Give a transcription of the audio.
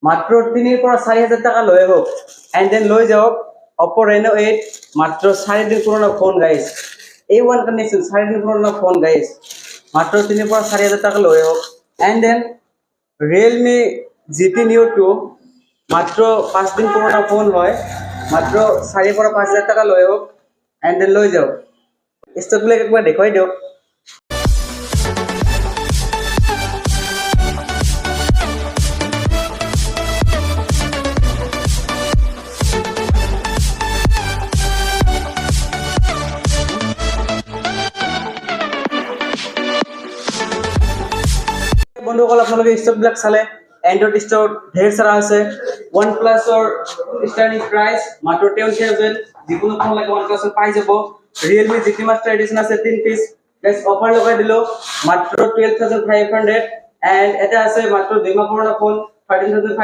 মাত্ৰ 3,000 পৰা 4,000 টাকা লৈ হোক এন্ড দেন লৈ যাওক Oppo Reno 8 মাত্র 4.5 পুরনো ফোন গাইস A1 কন্ডিশন 4.5 পুরনো ফোন গাইস মাত্র 3,000 পৰা 4,000 টাকা লৈ হোক and then Realme GT Neo 2 মাত্র 5 দিন পুরনো ফোন হয় মাত্র 4,000 পৰা 5,000 টাকা লৈ হোক এন্ড দেন লৈ যাওক স্টকবিলাক একবার দেখাই দিওক বন্ধুসকল আপোনালোকে স্টকবিলাক চালে এন্ড্ৰইড ষ্টক ঢেৰ সাৰা আছে OnePlus স্টার্টিং প্রাইস মাত্র 10,000 যিকোনো ফোন লাগে OnePlus পাই যাব Realme GT Master Edition আছে 3 পিস গাইস অফার লগাই দিলো মাত্র 12,500 এন্ড এটা আছে মাত্র 2 মাহ পুরনো ফোন 13,500